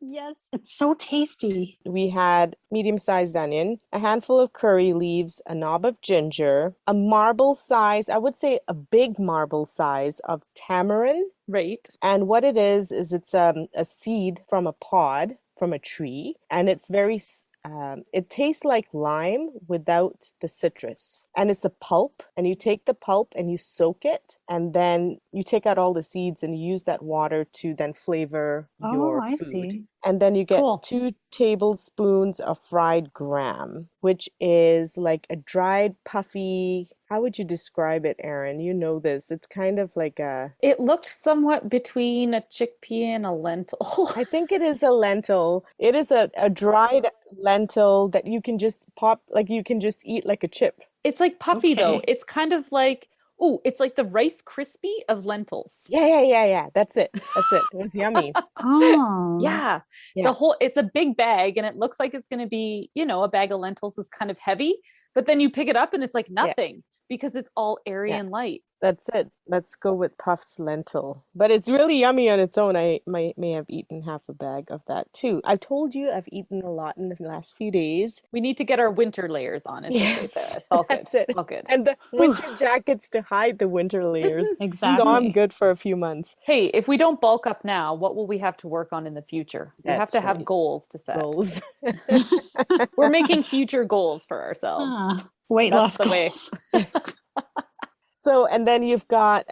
Yes, it's so tasty. We had medium-sized onion, a handful of curry leaves, a knob of ginger, a marble size, I would say a big marble size of tamarind. Right. And what it is it's a seed from a pod from a tree, and it's very it tastes like lime without the citrus. And it's a pulp, and you take the pulp and you soak it, and then you take out all the seeds and you use that water to then flavor your food. See. And then you get 2 tablespoons of fried gram, which is like a dried puffy. How would you describe it, Erin? You know this. It's kind of like It looked somewhat between a chickpea and a lentil. I think it is a lentil. It is a dried lentil that you can just pop, like you can just eat like a chip. It's like puffy though. It's kind of like, it's like the Rice Krispie of lentils. Yeah. That's it. It was yummy. Yeah. It's a big bag and it looks like it's going to be, a bag of lentils is kind of heavy, but then you pick it up and it's like nothing because it's all airy and light. That's it. Let's go with Puff's lentil. But it's really yummy on its own. I may have eaten half a bag of that too. I've told you I've eaten a lot in the last few days. We need to get our winter layers on. It's all good. That's it. All good. And the winter jackets to hide the winter layers. Exactly. So I'm good for a few months. Hey, if we don't bulk up now, what will we have to work on in the future? We have to have goals to set. Goals. We're making future goals for ourselves. Weight loss goals. So, and then you've got,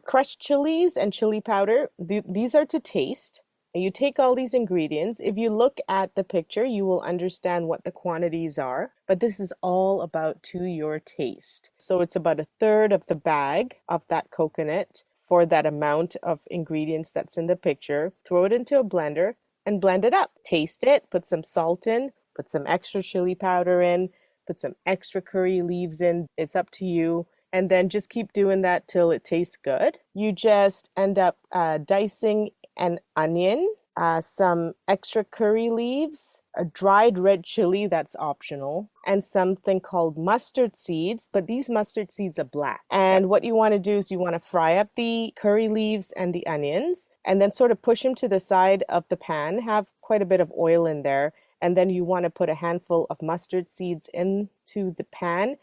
crushed chilies and chili powder. These are to taste. And you take all these ingredients. If you look at the picture, you will understand what the quantities are. But this is all about to your taste. So it's about a third of the bag of that coconut for that amount of ingredients that's in the picture. Throw it into a blender and blend it up. Taste it, put some salt in, put some extra chili powder in, put some extra curry leaves in. It's up to you. And then just keep doing that till it tastes good. You just end up dicing an onion, some extra curry leaves, a dried red chili that's optional, and something called mustard seeds, but these mustard seeds are black. And what you want to do is you want to fry up the curry leaves and the onions, and then sort of push them to the side of the pan, have quite a bit of oil in there, and then you want to put a handful of mustard seeds into the pan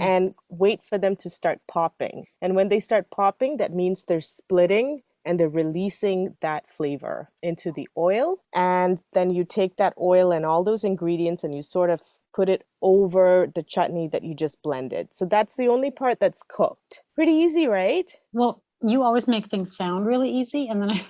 and wait for them to start popping. And when they start popping, that means they're splitting and they're releasing that flavor into the oil. And then you take that oil and all those ingredients and you sort of put it over the chutney that you just blended. So that's the only part that's cooked. Pretty easy, right? Well, you always make things sound really easy. And then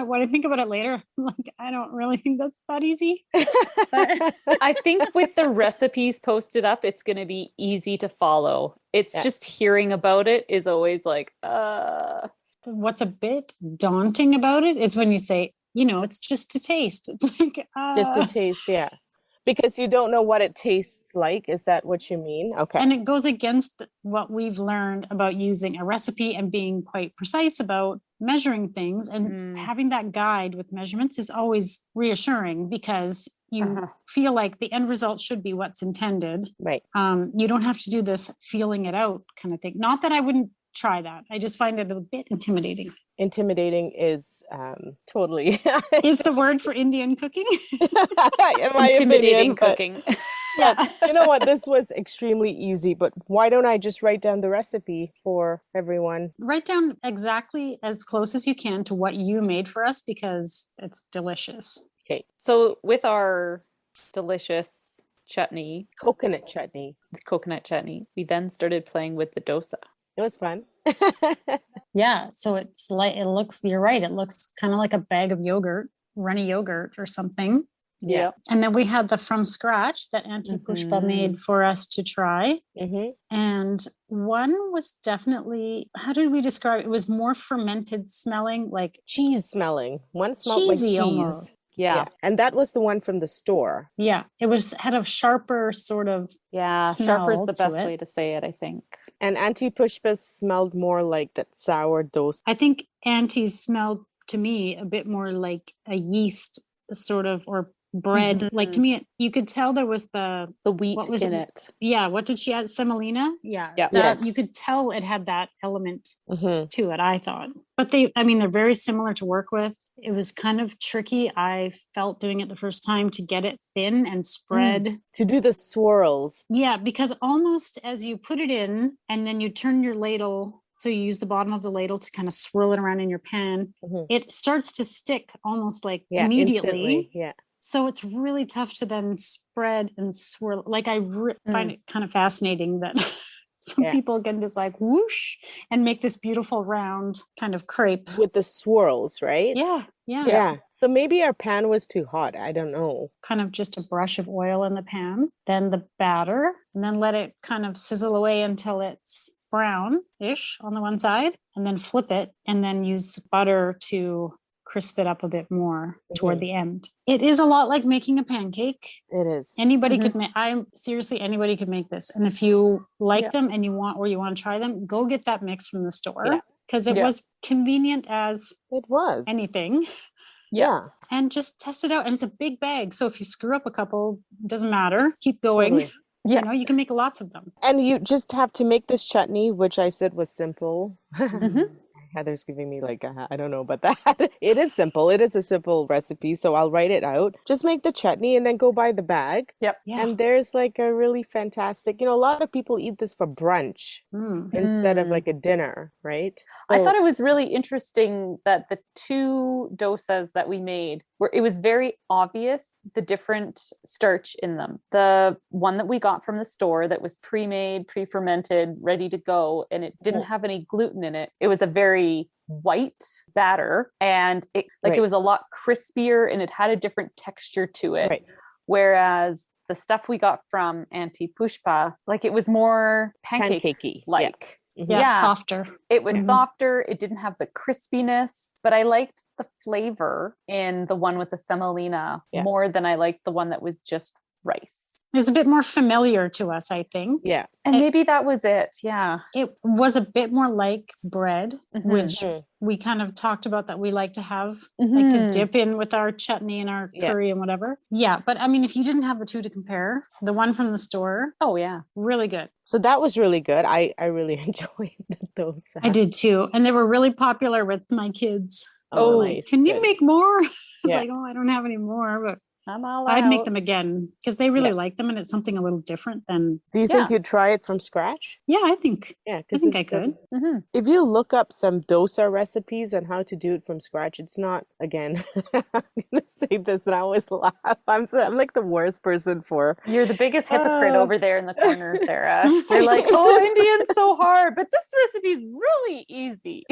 when I think about it later, I'm like, I don't really think that's that easy. But I think with the recipes posted up, it's going to be easy to follow. It's just hearing about it is always like, What's a bit daunting about it is when you say, it's just a taste. It's like, Just a taste, yeah. Because you don't know what it tastes like. Is that what you mean? Okay. And it goes against what we've learned about using a recipe and being quite precise about measuring things. And having that guide with measurements is always reassuring because you feel like the end result should be what's intended. Right. You don't have to do this feeling it out kind of thing. Not that I wouldn't try that. I just find it a bit intimidating. Intimidating is totally is the word for Indian cooking. Intimidating cooking. Yeah, you know what? This was extremely easy, but why don't I just write down the recipe for everyone? Write down exactly as close as you can to what you made for us because it's delicious. Okay. So with our delicious chutney, Coconut chutney. we then started playing with the dosa. It was fun. Yeah. So it's like, you're right. It looks kind of like a bag of yogurt, runny yogurt or something. Yeah. And then we had the from scratch that Auntie Pushpa made for us to try. And one was definitely, how did we describe it? It was more fermented smelling, like cheese smelling. One smelled like cheese. Almost. Yeah. And that was the one from the store. Yeah. It had a sharper sort of sharper is the best way to say it, I think. And Auntie Pushpa's smelled more like that sour dosa. I think Auntie's smelled to me a bit more like a yeast sort of, or bread. Like to me, you could tell there was the wheat in it. Yeah. What did she add? Semolina? Yeah. You could tell it had that element to it, I thought. But they're very similar to work with. It was kind of tricky. I felt doing it the first time to get it thin and spread. To do the swirls. Yeah, because almost as you put it in and then you turn your ladle, so you use the bottom of the ladle to kind of swirl it around in your pan, it starts to stick almost like immediately. Instantly. Yeah. So it's really tough to then spread and swirl. Like I find it kind of fascinating that some people can just like whoosh and make this beautiful round kind of crepe. With the swirls, right? Yeah. So maybe our pan was too hot. I don't know. Kind of just a brush of oil in the pan, then the batter, and then let it kind of sizzle away until it's brown-ish on the one side, and then flip it, and then use butter to crisp it up a bit more toward the end. It is a lot like making a pancake. It is. Anybody could make, anybody could make this. And if you like them and you want to try them, go get that mix from the store. Because it was convenient as it was anything. Yeah. And just test it out. And it's a big bag. So if you screw up a couple, doesn't matter. Keep going. Totally. You can make lots of them. And you just have to make this chutney, which I said was simple. Heather's giving me like, I don't know about that. It is simple. It is a simple recipe. So I'll write it out. Just make the chutney and then go buy the bag. Yep. Yeah. And there's like a really fantastic, a lot of people eat this for brunch instead of like a dinner, right? I thought it was really interesting that the two dosas that we made it was very obvious the different starch in them. The one that we got from the store that was pre-made, pre-fermented, ready to go, and it didn't have any gluten in it. It was a very white batter, and it was a lot crispier, and it had a different texture to it. Right. Whereas the stuff we got from Auntie Pushpa, like it was more pancakey like. Yeah, softer. It was softer. It didn't have the crispiness, but I liked the flavor in the one with the semolina more than I liked the one that was just rice. It was a bit more familiar to us, I think. Yeah. And maybe that was it. Yeah. It was a bit more like bread, which we kind of talked about that we like to have, like to dip in with our chutney and our curry and whatever. Yeah. But I mean, if you didn't have the two to compare, the one from the store. Oh, yeah. Really good. So that was really good. I really enjoyed those. I did too. And they were really popular with my kids. Oh, nice. Can you make more? I was like, I don't have any more, but I'd make them again because they really like them, and it's something a little different than. Do you think you'd try it from scratch? Yeah, I think. Yeah, I think I could. If you look up some dosa recipes and how to do it from scratch, it's not. Again, I'm gonna say this, and I always laugh. I'm like the worst person for. You're the biggest hypocrite over there in the corner, Sarah. You're like, oh, Indian's so hard, but this recipe is really easy.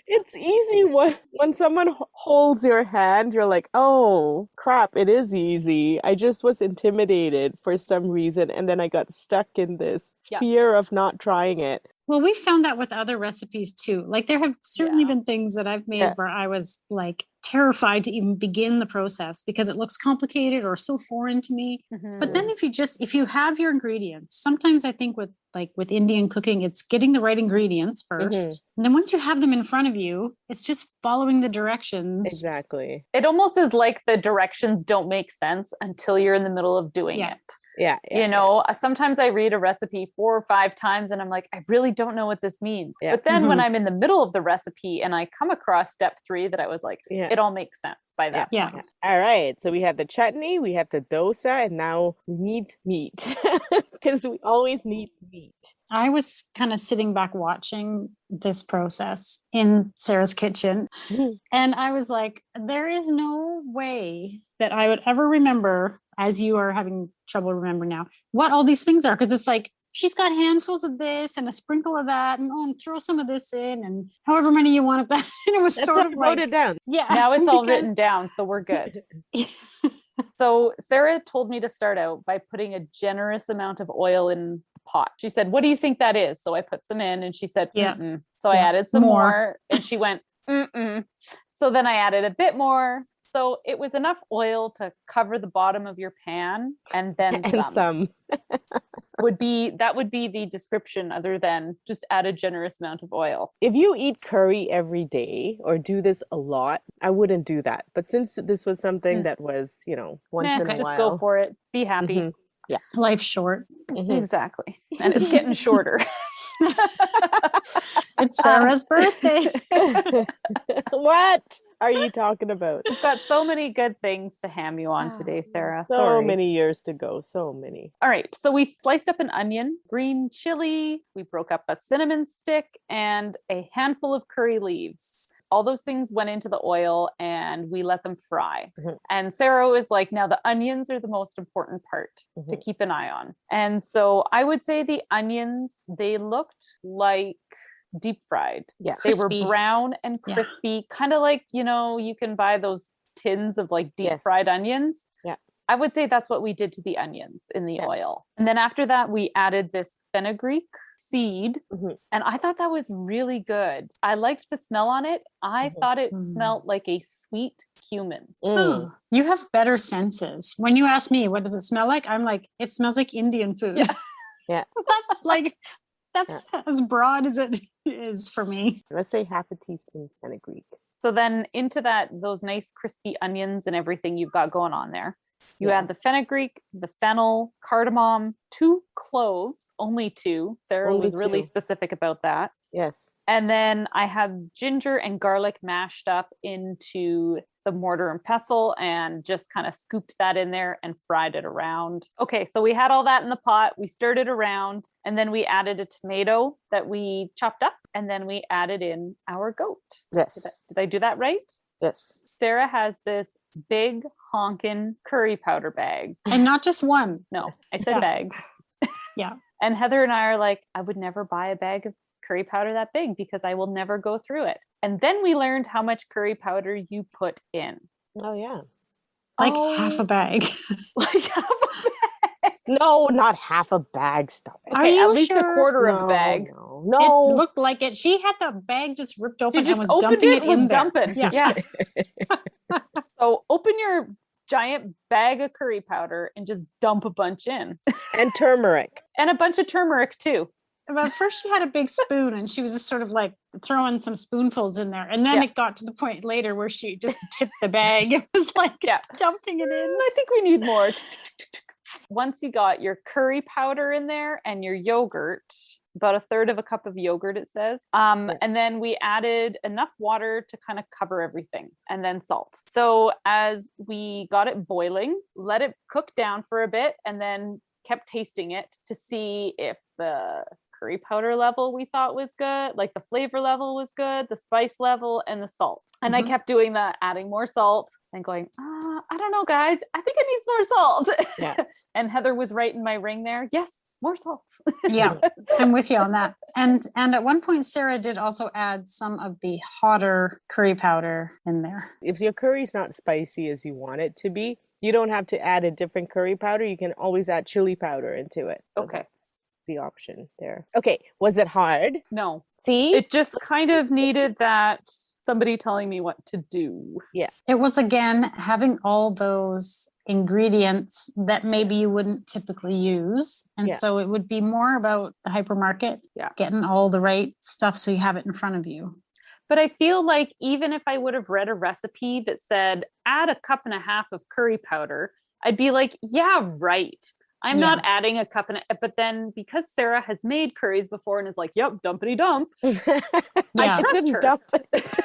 It's easy when someone holds your hand. You're like, oh. Crap, it is easy. I just was intimidated for some reason, and then I got stuck in this fear of not trying it. Well, we found that with other recipes too. Like there have certainly been things that I've made where I was like terrified to even begin the process because it looks complicated or so foreign to me. But then if you have your ingredients, sometimes I think with Indian cooking, it's getting the right ingredients first. And then once you have them in front of you, it's just following the directions. Exactly. It almost is like the directions don't make sense until you're in the middle of doing it. Yeah. Sometimes I read a recipe 4 or 5 times and I'm like, I really don't know what this means. But then when I'm in the middle of the recipe and I come across step 3 that I was like, it all makes sense by that point. All right. So we have the chutney, we have the dosa, and now we need meat. because we always need meat. I was kind of sitting back watching this process in Sarah's kitchen. And I was like, there is no way that I would ever remember, as you are having trouble remembering now, what all these things are. Because it's like, she's got handfuls of this and a sprinkle of that, and throw some of this in, and however many you want of that. And it was That's sort what of I wrote like, it down. yeah. Now it's all written down, so we're good. So Sarah told me to start out by putting a generous amount of oil in the pot. She said, "What do you think that is?" So I put some in, and she said, "Mm-mm." So I added some more, and she went, "Mm-mm." So then I added a bit more. So it was enough oil to cover the bottom of your pan, and then some. would be the description, other than just add a generous amount of oil. If you eat curry every day or do this a lot, I wouldn't do that. But since this was something that was, once in a while. Just go for it. Be happy. Mm-hmm. Yeah. Life's short. Mm-hmm. Exactly. And it's getting shorter. It's Sarah's birthday. What are you talking about? We've got so many good things to ham you on today, Sarah. So many years to go. So many. All right. So we sliced up an onion, green chili. We broke up a cinnamon stick and a handful of curry leaves. All those things went into the oil and we let them fry. Mm-hmm. And Sarah was like, now the onions are the most important part to keep an eye on. And so I would say the onions, they looked like deep fried. Yeah. They were brown and crispy, kind of like, you can buy those tins of like deep fried onions. Yeah. I would say that's what we did to the onions in the oil. And then after that, we added this fenugreek seed. And I thought that was really good. I liked the smell on it. I thought it smelled like a sweet cumin. Oh, you have better senses. When you ask me, what does it smell like? I'm like, it smells like Indian food. Yeah. That's as broad as it is for me. Let's say half a teaspoon fenugreek. So then into those nice crispy onions and everything you've got going on there, you add the fenugreek, the fennel, cardamom, 2 cloves, only 2. Sarah was really specific about that. Yes. And then I had ginger and garlic mashed up into the mortar and pestle and just kind of scooped that in there and fried it around. Okay, so we had all that in the pot. We stirred it around, and then we added a tomato that we chopped up, and then we added in our goat. Yes. Did I do that right? Yes. Sarah has this big honkin' curry powder bag. And not just one. No, I said bags. Yeah. And Heather and I are like, I would never buy a bag of curry powder that big because I will never go through it. And then we learned how much curry powder you put in. Oh, yeah. Like half a bag. Like half a bag. No, not half a bag. Stop it. Are you at least sure? a quarter of a bag. No. It looked like it. She had the bag just ripped open She just and was dumping it in there. Yeah. So open your giant bag of curry powder and just dump a bunch in. And turmeric. And a bunch of turmeric too. But first she had a big spoon and she was just sort of like throwing some spoonfuls in there. And then it got to the point later where she just tipped the bag. It was like dumping it in. I think we need more. Once you got your curry powder in there and your yogurt, about a third of a cup of yogurt, it says. And then we added enough water to kind of cover everything, and then salt. So as we got it boiling, let it cook down for a bit, and then kept tasting it to see if the curry powder level we thought was good, like the flavor level was good, the spice level, and the salt. And I kept doing that, adding more salt and going, I don't know, guys, I think it needs more salt. Yeah. And Heather was right in my ring there. Yes, more salt. Yeah, I'm with you on that. And at one point, Sarah did also add some of the hotter curry powder in there. If your curry's not spicy as you want it to be, you don't have to add a different curry powder. You can always add chili powder into it. So okay. That's the option there. Okay. Was it hard? No. See? It just kind of needed that somebody telling me what to do. Yeah. It was, again, having all those ingredients that maybe you wouldn't typically use. And so it would be more about the hypermarket, getting all the right stuff so you have it in front of you. But I feel like even if I would have read a recipe that said, add 1.5 cups of curry powder, I'd be like, yeah, right. I'm not adding 1.5 cups. But then because Sarah has made curries before and is like, yep, dumpity dump. I trust her. Dump it.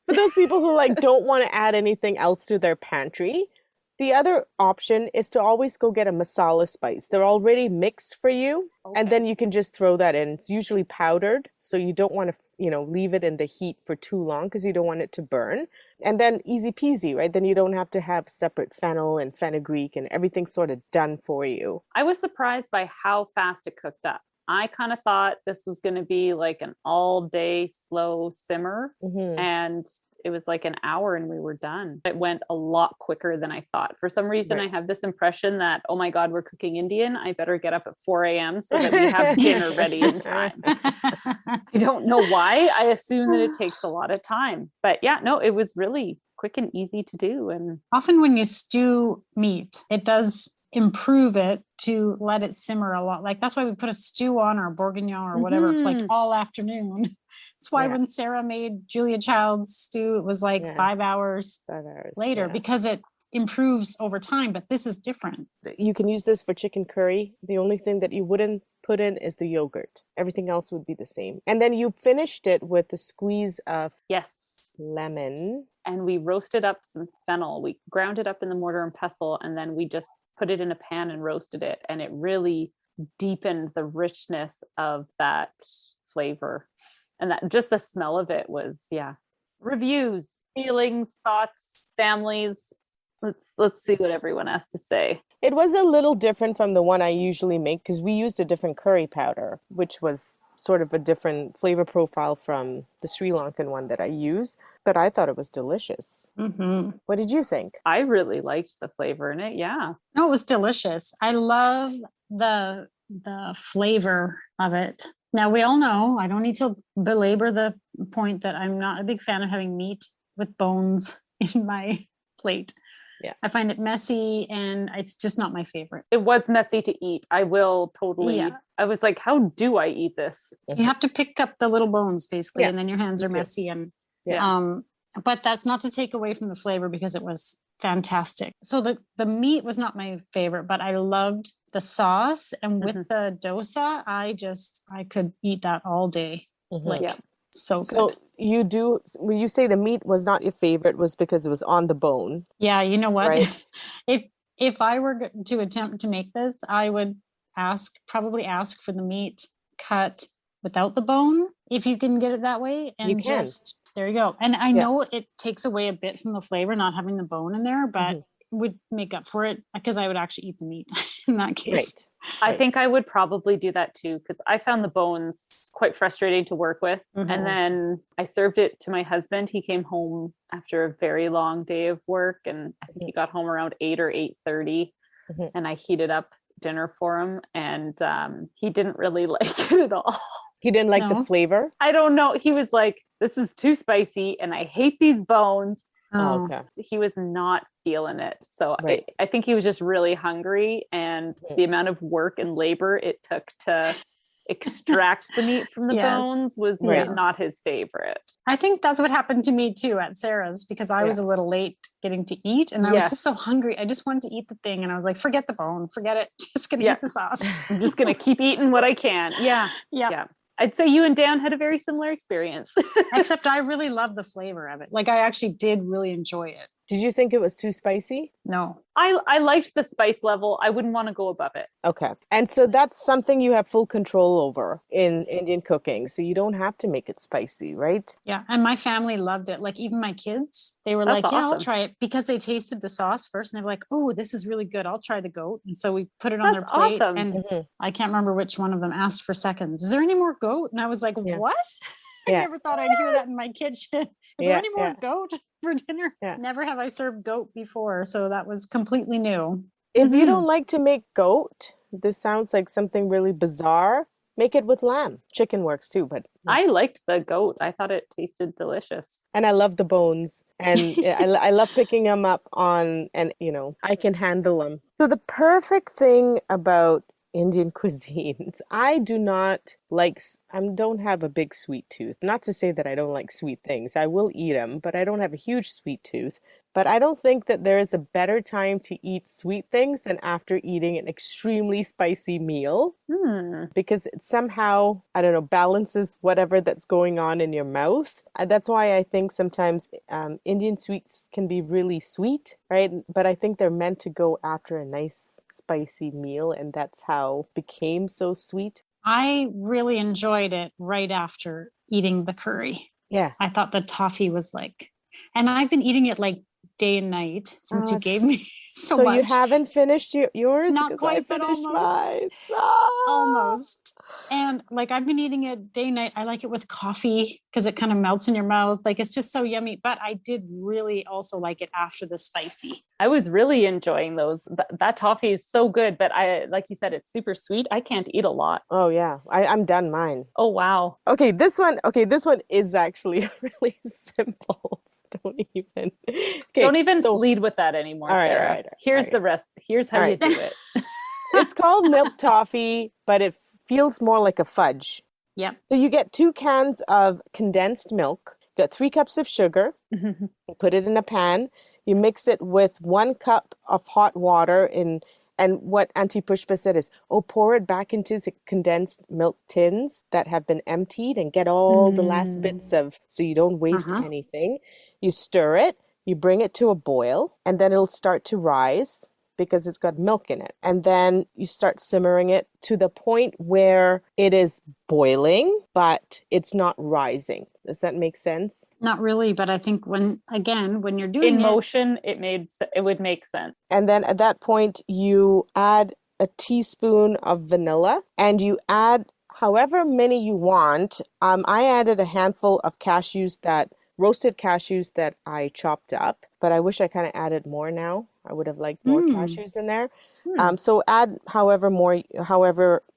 For those people who don't want to add anything else to their pantry, The other option is to always go get a masala spice. They're already mixed for you, and then you can just throw that in. It's usually powdered, so you don't want to, leave it in the heat for too long because you don't want it to burn. And then easy peasy, right? Then you don't have to have separate fennel and fenugreek and everything sort of done for you. I was surprised by how fast it cooked up. I kind of thought this was going to be like an all-day slow simmer, and it was like an hour and we were done. It went a lot quicker than I thought. For some reason, I have this impression that, oh my God, we're cooking Indian. I better get up at 4 a.m. so that we have dinner ready in time. I don't know why. I assume that it takes a lot of time. But yeah, no, it was really quick and easy to do. And often when you stew meat, it does improve it to let it simmer a lot. Like that's why we put a stew on or a bourguignon or whatever, like all afternoon. That's why when Sarah made Julia Child's stew, it was like 5 hours later because it improves over time. But this is different. You can use this for chicken curry. The only thing that you wouldn't put in is the yogurt. Everything else would be the same. And then you finished it with a squeeze of lemon. And we roasted up some fennel. We ground it up in the mortar and pestle, and then we just put it in a pan and roasted it. And it really deepened the richness of that flavor. And that just the smell of it was, reviews, feelings, thoughts, families. Let's see what everyone has to say. It was a little different from the one I usually make because we used a different curry powder, which was sort of a different flavor profile from the Sri Lankan one that I use, but I thought it was delicious. What did you think? I really liked the flavor in it. Yeah. No, it was delicious. I love the flavor of it. Now we all know, I don't need to belabor the point that I'm not a big fan of having meat with bones in my plate. Yeah. I find it messy and it's just not my favorite. It was messy to eat. I will totally, I was like, how do I eat this? You have to pick up the little bones basically, and then your hands are messy. And but that's not to take away from the flavor because it was fantastic. So the meat was not my favorite, but I loved the sauce. And with the dosa, I could eat that all day. So good. So when you say the meat was not your favorite was because it was on the bone. Yeah, you know what? Right? if I were to attempt to make this, I would probably ask for the meat cut without the bone, if you can get it that way. And there you go. And I know it takes away a bit from the flavor, not having the bone in there, but would make up for it because I would actually eat the meat in that case. I think I would probably do that too, because I found the bones quite frustrating to work with. And then I served it to my husband. He came home after a very long day of work, and I think he got home around 8 or 8:30, and I heated up dinner for him, and he didn't really like it at all. He didn't like the flavor? I don't know. He was like, this is too spicy and I hate these bones. Oh, okay. He was not feeling it. So I think he was just really hungry, and the amount of work and labor it took to extract the meat from the bones was not his favorite. I think that's what happened to me too at Sarah's, because I was a little late getting to eat, and I was just so hungry. I just wanted to eat the thing, and I was like, forget the bone, forget it. Just gonna eat the sauce. I'm just gonna keep eating what I can. Yeah. I'd say you and Dan had a very similar experience. Except I really love the flavor of it. Like I actually did really enjoy it. Did you think it was too spicy? No. I liked the spice level. I wouldn't want to go above it. Okay. And so that's something you have full control over in Indian cooking. So you don't have to make it spicy, right? Yeah. And my family loved it. Like even my kids, they were like, I'll try it, because they tasted the sauce first and they were like, oh, this is really good. I'll try the goat. And so we put it on their plate. Awesome. And I can't remember which one of them asked for seconds. Is there any more goat? And I was like, what? I never thought I'd hear that in my kitchen. Is there any more goat for dinner? Never have I served goat before. So that was completely new. If you don't like to make goat, this sounds like something really bizarre. Make it with lamb. Chicken works too, but I liked the goat. I thought it tasted delicious. And I love the bones. And I love picking them up and I can handle them. So the perfect thing about Indian cuisines, I don't have a big sweet tooth. Not to say that I don't like sweet things. I will eat them, but I don't have a huge sweet tooth. But I don't think that there is a better time to eat sweet things than after eating an extremely spicy meal. Because it somehow, I don't know, balances whatever that's going on in your mouth. That's why I think sometimes Indian sweets can be really sweet, right? But I think they're meant to go after a nice spicy meal, and that's how it became so sweet. I really enjoyed it right after eating the curry. Yeah. I thought the toffee was like, and I've been eating it like day and night since you gave me so much. So you haven't finished yours? Not quite, but almost. Mine. Almost. And like I've been eating it day and night. I like it with coffee because it kind of melts in your mouth. Like it's just so yummy. But I did really also like it after the spicy. I was really enjoying those. That toffee is so good, but like you said, it's super sweet. I can't eat a lot. Oh yeah, I'm done mine. Oh wow. Okay, this one is actually really simple. Don't even lead with that anymore, Sarah. All right. Here's the rest. Here's how you do it. It's called milk toffee, but it feels more like a fudge. Yep. So you get 2 cans of condensed milk. You got 3 cups of sugar. You put it in a pan. You mix it with 1 cup of hot water and what Auntie Pushpa said is, pour it back into the condensed milk tins that have been emptied and get all the last bits so you don't waste anything. You stir it, you bring it to a boil, and then it'll start to rise because it's got milk in it. And then you start simmering it to the point where it is boiling, but it's not rising. Does that make sense? Not really, but I think when you're doing in motion, it would make sense. And then at that point, you add a teaspoon of vanilla and you add however many you want. I added a handful of roasted cashews that I chopped up, but I wish I kind of added more now. I would have liked more cashews in there. So add however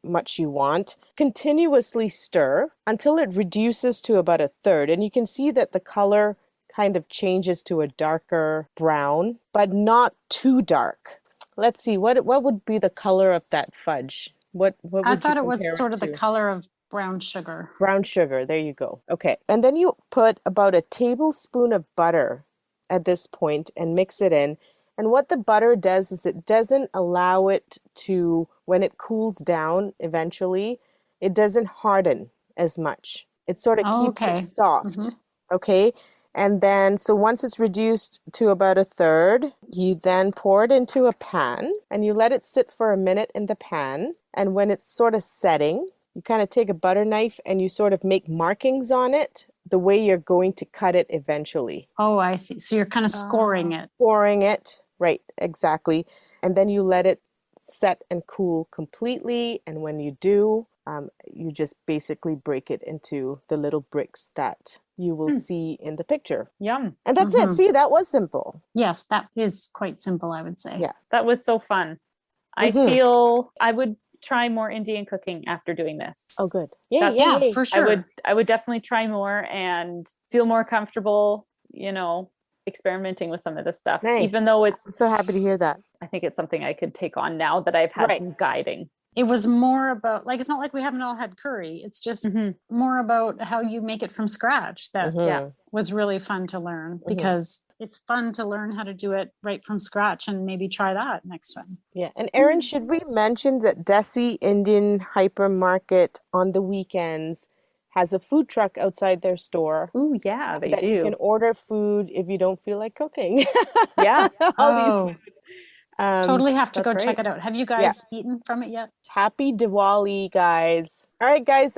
much you want. Continuously stir until it reduces to about a third. And you can see that the color kind of changes to a darker brown, but not too dark. Let's see, what would be the color of that fudge? What would I thought it was sort of the color of brown sugar. Brown sugar, there you go. Okay, and then you put about a tablespoon of butter at this point and mix it in. And what the butter does is it doesn't allow it to, when it cools down eventually, it doesn't harden as much. It sort of keeps it soft. Okay. And then, so once it's reduced to about a third, you then pour it into a pan and you let it sit for a minute in the pan. And when it's sort of setting, you kind of take a butter knife and you sort of make markings on it the way you're going to cut it eventually. Oh, I see. So you're kind of scoring it. Scoring it. Right, exactly. And then you let it set and cool completely. And when you do, you just basically break it into the little bricks that you will see in the picture. Yum. And that's it. See, that was simple. Yes, that is quite simple, I would say. Yeah. That was so fun. I feel I would try more Indian cooking after doing this. Oh, good. Yeah, for sure. I would definitely try more and feel more comfortable, experimenting with some of this stuff. Nice. Even though I'm so happy to hear that. I think it's something I could take on now that I've had some guiding. It was more about, like, it's not like we haven't all had curry. It's just more about how you make it from scratch. That was really fun to learn because it's fun to learn how to do it right from scratch and maybe try that next time. Yeah. And Erin, should we mention that Desi Indian Hypermarket on the weekends has a food truck outside their store? Ooh, yeah, they do. You can order food if you don't feel like cooking. Yeah. All these foods. Totally have to go check it out. Have you guys eaten from it yet? Happy Diwali, guys. All right, guys,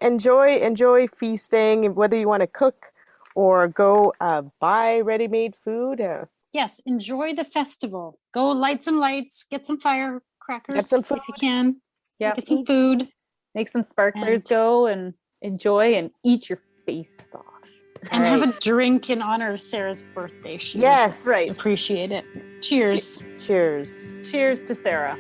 enjoy feasting, whether you want to cook or go buy ready-made food. Yes, enjoy the festival. Go light some lights, get some firecrackers get some food. if you can. Yeah, get some food. Make some sparklers go and enjoy and eat your face off. And have a drink in honor of Sarah's birthday. She appreciate it. Cheers. Cheers. Cheers to Sarah.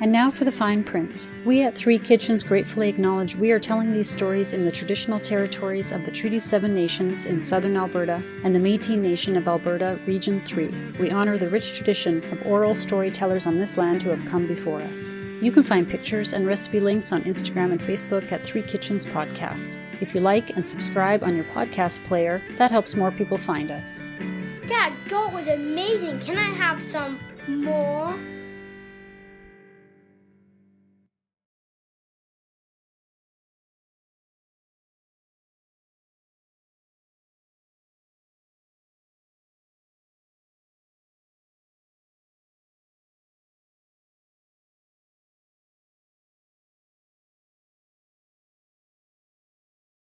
And now for the fine print. We at Three Kitchens gratefully acknowledge we are telling these stories in the traditional territories of the Treaty 7 nations in southern Alberta and the Métis Nation of Alberta, Region 3. We honor the rich tradition of oral storytellers on this land who have come before us. You can find pictures and recipe links on Instagram and Facebook at Three Kitchens Podcast. If you like and subscribe on your podcast player, that helps more people find us. That goat was amazing. Can I have some more?